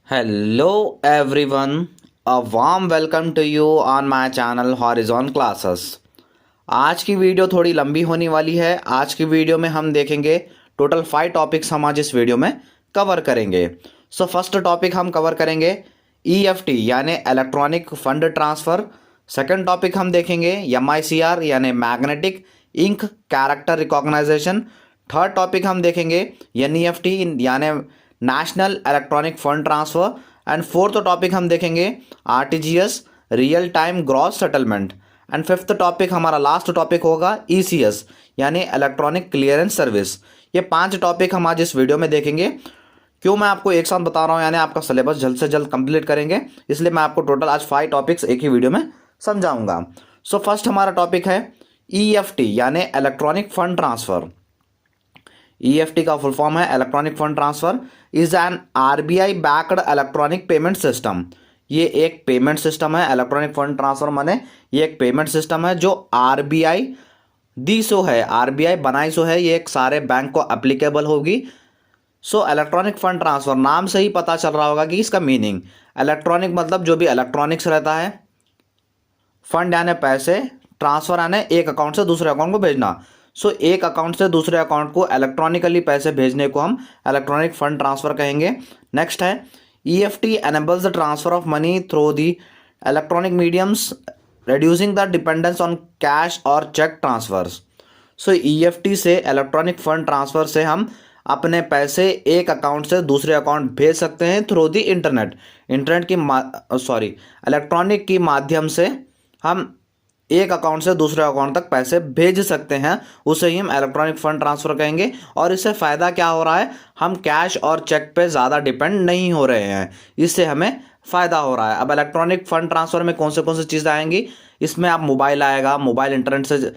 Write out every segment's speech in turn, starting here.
Hello everyone, a warm welcome to you on my channel Horizon Classes। आज की video थोड़ी लंबी होने वाली है। आज की वीडियो में हम देखेंगे टोटल 5 टॉपिक्स हम आज इस वीडियो में कवर करेंगे। फर्स्ट टॉपिक हम कवर करेंगे EFT यानी electronic fund transfer. Second topic हम देखेंगे MICR यानी magnetic ink character recognition. Third topic हम देखेंगे NEFT यानी national electronic fund transfer. And fourth topic हम देखेंगे RTGS real time gross settlement. And fifth topic हमारा लास्ट टॉपिक होगा ECS यानी इलेक्ट्रॉनिक क्लियरेंस सर्विस। ये 5 टॉपिक हम आज इस वीडियो में देखेंगे। क्यों मैं आपको एक साथ बता रहा हूँ, यानी आपका सिलेबस जल्द से जल्द कंप्लीट करेंगे, इसलिए मैं आपको टोटल आज 5 टॉपिक्स एक ही वीडियो में समझाऊंगा। फर्स्ट हमारा टॉपिक है EFT यानी इलेक्ट्रॉनिक फंड ट्रांसफ़र। EFT का फुल फॉर्म है electronic fund transfer is an RBI backed electronic payment system. ये एक पेमेंट सिस्टम है। इलेक्ट्रॉनिक फंड ट्रांसफ़र माने ये एक पेमेंट सिस्टम है जो RBI दी सो है, RBI बनाई सो है, ये एक सारे बैंक को अप्लीकेबल होगी। इलेक्ट्रॉनिक फंड ट्रांसफ़र नाम से ही पता चल रहा होगा कि इसका मीनिंग इलेक्ट्रॉनिक मतलब जो भी इलेक्ट्रॉनिक्स रहता है, फंड यानी पैसे, ट्रांसफ़र यानी एक अकाउंट से दूसरे अकाउंट को भेजना। एक अकाउंट से दूसरे अकाउंट को इलेक्ट्रॉनिकली पैसे भेजने को हम इलेक्ट्रॉनिक फंड ट्रांसफ़र कहेंगे। नेक्स्ट है EFT enables the transfer of money through the electronic mediums reducing the dependence on cash और चेक ट्रांसफर्स। EFT से इलेक्ट्रॉनिक फंड ट्रांसफ़र से हम अपने पैसे एक अकाउंट से दूसरे अकाउंट भेज सकते हैं थ्रू दी इंटरनेट की इलेक्ट्रॉनिक की माध्यम से हम एक अकाउंट से दूसरे अकाउंट तक पैसे भेज सकते हैं, उसे ही हम इलेक्ट्रॉनिक फंड ट्रांसफ़र कहेंगे। और इससे फ़ायदा क्या हो रहा है, हम कैश और चेक पे ज़्यादा डिपेंड नहीं हो रहे हैं, इससे हमें फ़ायदा हो रहा है। अब इलेक्ट्रॉनिक फ़ंड ट्रांसफ़र में कौन से चीज़ें आएंगी, इसमें आप मोबाइल आएगा, मोबाइल इंटरनेट से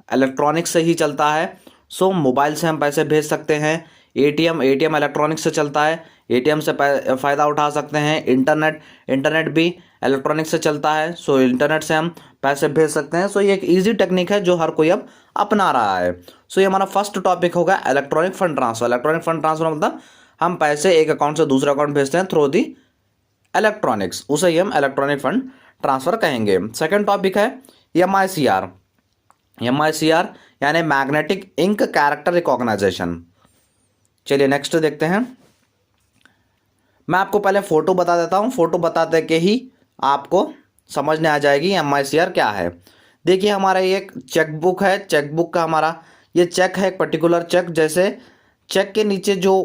इलेक्ट्रॉनिक से ही चलता है। मोबाइल से हम पैसे भेज सकते हैं। ATM इलेक्ट्रॉनिक से चलता है, ATM से फ़ायदा उठा सकते हैं। इंटरनेट भी इलेक्ट्रॉनिक से चलता है, इंटरनेट से हम पैसे भेज सकते हैं। ये एक इजी टेक्निक है जो हर कोई अब अपना रहा है। ये हमारा फर्स्ट टॉपिक होगा electronic fund transfer. Electronic fund transfer मतलब हम पैसे एक अकाउंट से दूसरे अकाउंट भेजते हैं थ्रू दी इलेक्ट्रॉनिक्स, उसे ही हम इलेक्ट्रॉनिक फंड ट्रांसफ़र कहेंगे। सेकेंड टॉपिक है MICR यानी मैग्नेटिक इंक कैरेक्टर रिकॉग्नाइजेशन। चलिए नेक्स्ट देखते हैं। मैं आपको पहले फ़ोटो बता देता हूँ, फ़ोटो बताते के ही आपको समझने आ जाएगी MICR क्या है। देखिए हमारा ये एक चेकबुक है, चेकबुक का हमारा ये चेक है, एक पर्टिकुलर चेक। जैसे चेक के नीचे जो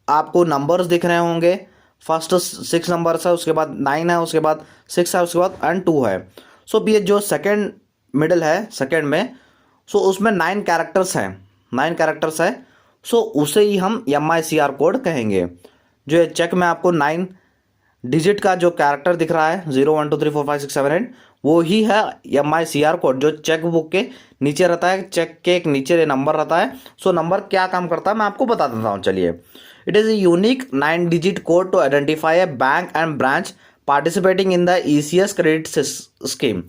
आपको नंबर्स दिख रहे होंगे, फर्स्ट 6 नंबर्स है, उसके बाद 9 है, उसके बाद 6 है, उसके बाद एंड 2 है। ये जो सेकेंड मिडल है, सेकेंड में उसमें 9 कैरेक्टर्स हैं, 9 कैरेक्टर्स है। उसे ही हम MICR कोड कहेंगे। जो ये चेक में आपको 9 डिजिट का जो कैरेक्टर दिख रहा है, 0 1 2 3 4 5 6 7 8, वो ही है MICR कोड जो चेक बुक के नीचे रहता है। चेक के एक नीचे नंबर रहता है। नंबर क्या काम करता है मैं आपको बता देता हूँ। चलिए, it is a unique 9 digit code to identify a bank and branch participating in the ECS credit scheme.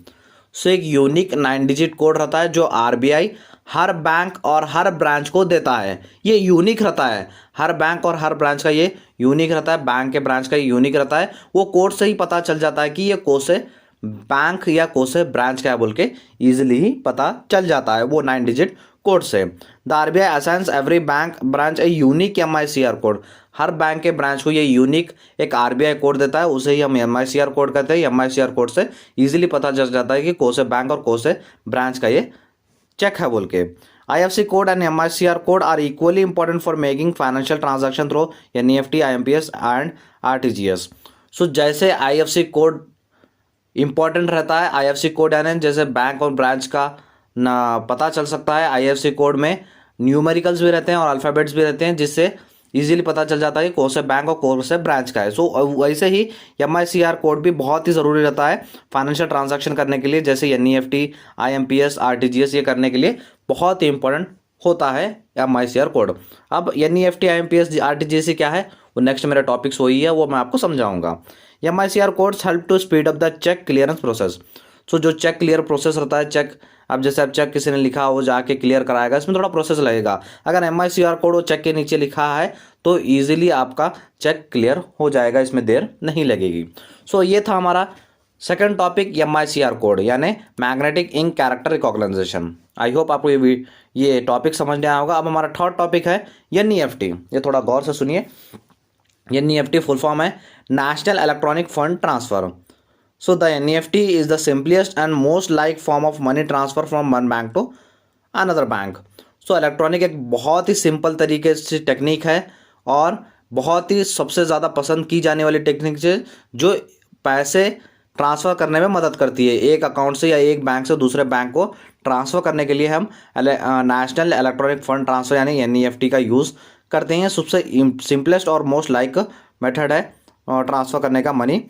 एक यूनिक 9 डिजिट कोड रहता है जो RBI हर बैंक और हर ब्रांच को देता है। ये यूनिक रहता है, हर बैंक और हर ब्रांच का ये यूनिक रहता है, बैंक के ब्रांच का ये यूनिक रहता है। वो कोड से ही पता चल जाता है कि ये कौन से बैंक या कौन से ब्रांच का है बोल के ईजिली ही पता चल जाता है वो 9 डिजिट कोड से। The RBI assigns every bank branch a unique MICR code. Her bank के ब्रांच को ये यूनिक एक RBI कोड देता है, उसे ही हम MICR कोड कहते हैं। MICR कोड से ईजिली पता चल जाता है कि कौन से बैंक और कौन से ब्रांच का ये चेक है बोल के। IFSC code and MICR code are equally important for making financial transaction through NEFT IMPS and RTGS। जैसे IFSC कोड इंपॉर्टेंट रहता है, IFSC कोड यानी जैसे बैंक और ब्रांच का ना पता चल सकता है। IFSC कोड में न्यूमेरिकल्स भी रहते हैं और अल्फ़ाबेट्स भी रहते हैं, जिससे इजीली पता चल जाता है कि कौन से बैंक और कौन से ब्रांच का है। वैसे ही MICR कोड भी बहुत ही ज़रूरी रहता है फाइनेंशियल ट्रांजैक्शन करने के लिए। जैसे NEFT IMPS RTGS ये करने के लिए बहुत ही इंपॉर्टेंट होता है MICR कोड। अब NEFT IMPS RTGS क्या है वो नेक्स्ट मेरा टॉपिक्स वही है, वो मैं आपको समझाऊंगा। MICR codes help to speed up the check clearance process. So जो चेक क्लियर प्रोसेस रहता है, चेक अब जैसे अब चेक किसी ने लिखा वो जाके क्लियर कराएगा, इसमें थोड़ा प्रोसेस लगेगा। अगर MICR कोड वो चेक के नीचे लिखा है तो ईजिली आपका चेक क्लियर हो जाएगा, इसमें देर नहीं लगेगी। सो ये था हमारा सेकंड टॉपिक MICR कोड यानी magnetic ink character recognition. I hope आपको ये टॉपिक समझ में आया होगा। अब हमारा थर्ड टॉपिक है NEFT। ये थोड़ा गौर से सुनिए। NEFT फुल फॉर्म है national electronic fund transfer. So the NEFT is the simplest and most like form of money transfer from one bank to another bank. So electronic एक बहुत ही simple तरीके से टेक्निक है और बहुत ही सबसे ज़्यादा पसंद की जाने वाली टेक्निक से जो पैसे ट्रांसफ़र करने में मदद करती है। एक अकाउंट से या एक बैंक से दूसरे बैंक को ट्रांसफ़र करने के लिए हम नेशनल इलेक्ट्रॉनिक फ़ंड ट्रांसफ़र यानी NEFT का यूज़ करते हैं। सबसे सिंपलेस्ट और मोस्ट लाइक मेथड है ट्रांसफ़र करने का money.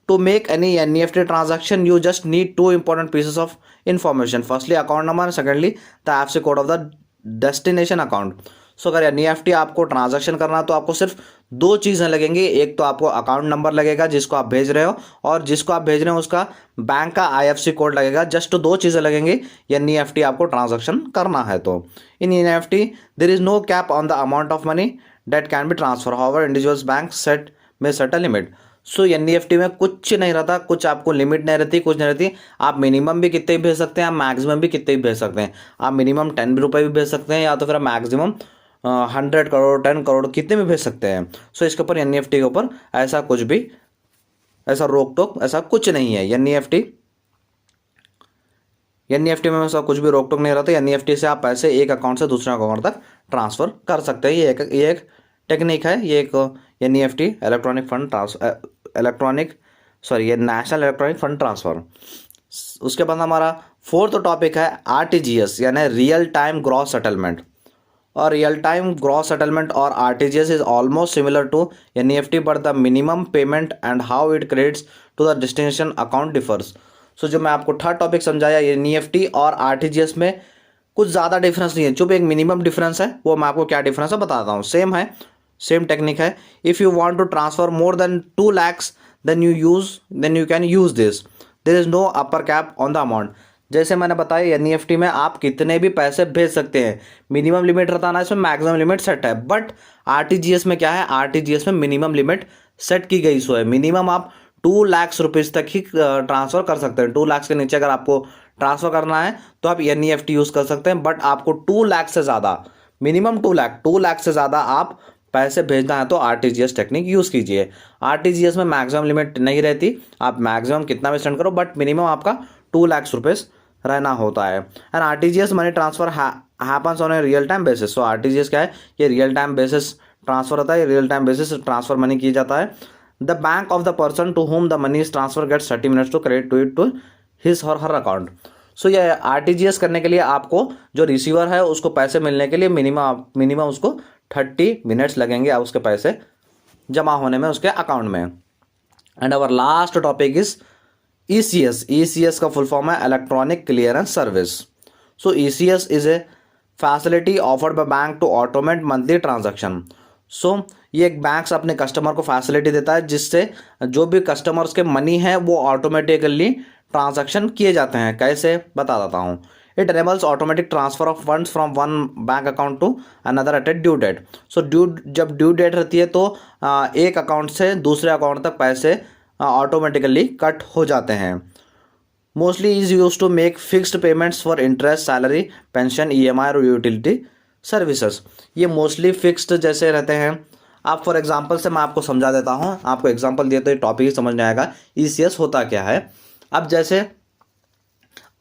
To make any NEFT transaction, you just need two important pieces of information. Firstly, account number, and secondly, the IFSC code of the destination account. So अगर NEFT आपको transaction करना है तो आपको सिर्फ दो चीज़ें लगेंगी। एक तो आपको अकाउंट नंबर लगेगा जिसको आप भेज रहे हो, और जिसको आप भेज रहे हो उसका बैंक का IFSC कोड लगेगा। जस्ट दो चीज़ें लगेंगी NEFT आपको ट्रांजैक्शन करना है तो। In NEFT there is no cap on the amount of money that can be transfer, however individuals bank set में set a limit. So NEFT में कुछ नहीं रहता, कुछ आपको लिमिट नहीं रहती, कुछ नहीं रहती। आप मिनिमम भी कितने भी भेज सकते हैं, आप मैक्सिमम भी कितने भी भेज सकते हैं। आप मिनिमम 10 रुपये भी भेज सकते हैं या तो फिर आप मैक्सिमम 100 करोड़ 10 करोड़ कितने भी भेज सकते हैं। सो इसके ऊपर NEFT के ऊपर ऐसा कुछ भी ऐसा रोक टोक ऐसा कुछ नहीं है। NEFT में ऐसा कुछ भी रोक टोक नहीं रहता। NEFT से आप पैसे एक अकाउंट से दूसरे अकाउंट तक ट्रांसफ़र कर सकते हैं। ये एक टेक्निक है, ये एक NEFT इलेक्ट्रॉनिक फंड ये नेशनल इलेक्ट्रॉनिक फंड ट्रांसफ़र। उसके बाद हमारा फोर्थ टॉपिक है RTGS यानी रियल टाइम ग्रॉस सेटलमेंट। और रियल टाइम ग्रॉस सेटलमेंट और RTGS is almost similar to NEFT but the minimum payment and how it credits to the destination account differs. So जो मैं आपको third topic समझाया NEFT और RTGS में कुछ ज़्यादा डिफरेंस नहीं है, जो भी एक मिनिमम डिफरेंस है वो मैं आपको क्या डिफरेंस है बताता हूँ। सेम है, सेम टेक्निक है। If you want to transfer more than 2 lakhs then you can use this. There is no upper cap on the amount. जैसे मैंने बताया NEFT में आप कितने भी पैसे भेज सकते हैं, मिनिमम लिमिट रहता है, इसमें मैक्सिमम लिमिट सेट है। बट RTGS में क्या है, RTGS में मिनिमम लिमिट सेट की गई सो है। मिनिमम आप 2 lakhs रुपीज़ तक ही ट्रांसफ़र कर सकते हैं। 2 lakhs के नीचे अगर आपको ट्रांसफ़र करना है तो आप NEFT यूज़ कर सकते हैं। बट आपको 2 लाख से ज़्यादा, मिनिमम 2 लाख से ज़्यादा आप पैसे भेजना है तो RTGS टेक्निक यूज़ कीजिए। RTGS में मैक्सिमम लिमिट नहीं रहती, आप मैक्सिमम कितना भी सेंड करो, बट मिनिमम आपका 2 लाख रुपीज़ रहना होता है। And RTGS money transfer happens on a real time basis. So RTGS क्या है, ये रियल टाइम बेसिस ट्रांसफ़र होता है, real time basis transfer money किया जाता है। The bank of the person to home the money is transfer gets 30 minutes to credit to it to his or her account. सो ये RTGS करने के लिए आपको जो रिसीवर है उसको पैसे मिलने के लिए मिनिमम उसको 30 minutes लगेंगे उसके पैसे जमा होने में उसके अकाउंट में। And our last topic is ECS। ECS का फुल फॉर्म है electronic clearance service. So ECS is a facility offered by bank to automate monthly transaction. So ये एक बैंक्स अपने कस्टमर को फैसिलिटी देता है जिससे जो भी कस्टमर्स के मनी है वो ऑटोमेटिकली ट्रांजैक्शन किए जाते हैं। कैसे बता देता हूँ। It enables automatic transfer of funds from one bank account to another at a due date. So जब ड्यू डेट रहती है तो एक अकाउंट से दूसरे अकाउंट तक पैसे ऑटोमेटिकली कट हो जाते हैं। Mostly is use to make fixed payments for interest, salary, pension, EMI और यूटिलिटी सर्विसेज। ये मोस्टली फिक्स्ड जैसे रहते हैं। आप फॉर एग्जांपल से मैं आपको समझा देता हूँ, आपको एग्जांपल दिए तो ये टॉपिक ही समझ में आएगा ECS होता क्या है। अब जैसे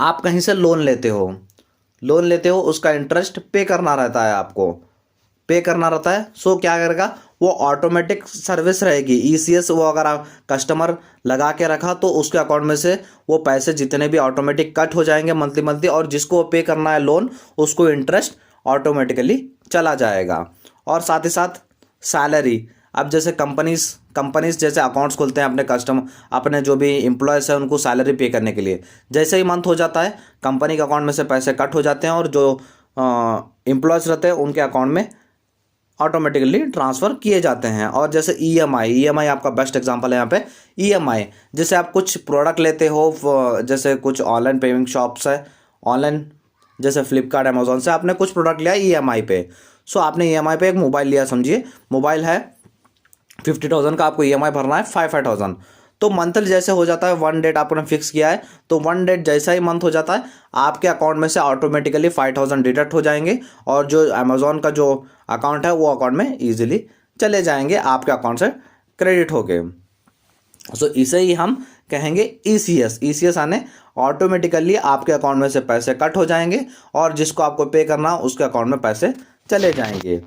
आप कहीं से लोन लेते हो उसका इंटरेस्ट पे करना रहता है, आपको पे करना रहता है। सो क्या करेगा वो ऑटोमेटिक सर्विस रहेगी ECS। वो अगर आप कस्टमर लगा के रखा तो उसके अकाउंट में से वो पैसे जितने भी ऑटोमेटिक कट हो जाएंगे मंथली और जिसको पे करना है लोन उसको इंटरेस्ट ऑटोमेटिकली चला जाएगा। और साथ ही साथ सैलरी, अब जैसे कंपनीज जैसे अकाउंट्स खोलते हैं अपने जो भी एम्प्लॉयज़ हैं उनको सैलरी पे करने के लिए। जैसे ही मंथ हो जाता है कंपनी के अकाउंट में से पैसे कट हो जाते हैं और जो एम्प्लॉयज़ रहते हैं उनके अकाउंट में ऑटोमेटिकली ट्रांसफ़र किए जाते हैं। और जैसे ईएमआई आपका बेस्ट एग्जांपल है यहाँ पे। ईएमआई जैसे आप कुछ प्रोडक्ट लेते हो, जैसे कुछ ऑनलाइन पेमेंट शॉप्स है, ऑनलाइन जैसे फ्लिपकार्ट अमेजोन से आपने कुछ प्रोडक्ट लिया ईएमआई पे। सो आपने ईएमआई पे एक मोबाइल लिया, समझिए मोबाइल है 50,000 का, आपको ईएमआई भरना है 5,000। तो मंथली जैसे हो जाता है, वन डेट आपने फिक्स किया है, तो वन डेट जैसा ही मंथ हो जाता है आपके अकाउंट में से ऑटोमेटिकली 5,000 डिडक्ट हो जाएंगे और जो अमेजोन का जो अकाउंट है वो अकाउंट में ईजिली चले जाएंगे, आपके अकाउंट से क्रेडिट हो गए। सो इसे ही हम कहेंगे ईसीएस। ईसीएस आने ऑटोमेटिकली आपके अकाउंट में से पैसे कट हो जाएंगे और जिसको आपको पे करना उसके अकाउंट में पैसे चले जाएंगे।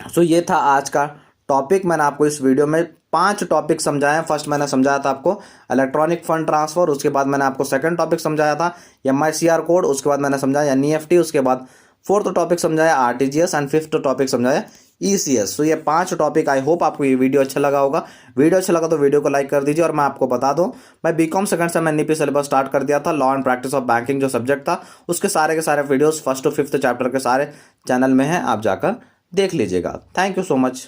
सो ये था आज का टॉपिक। मैंने आपको इस वीडियो में 5 टॉपिक समझाए हैं। फर्स्ट मैंने समझाया था आपको इलेक्ट्रॉनिक फंड ट्रांसफ़र, उसके बाद मैंने आपको सेकंड टॉपिक समझाया था MICR कोड, उसके बाद मैंने समझाया NEFT, उसके बाद फोर्थ टॉपिक समझाया RTGS एंड फिफ्थ टॉपिक समझाया ECS। सो ये 5 टॉपिक, आई होप आपको ये वीडियो अच्छा लगा होगा। वीडियो अच्छा लगा तो वीडियो को लाइक कर दीजिए। और मैं आपको बता दूं, मैं बीकॉम सेकंड से मैंने NEP सिलेबस स्टार्ट कर दिया था। Law and practice of banking जो सब्जेक्ट था उसके सारे के सारे videos first to fifth chapter के सारे चैनल में हैं, आप जाकर देख लीजिएगा। Thank you so much.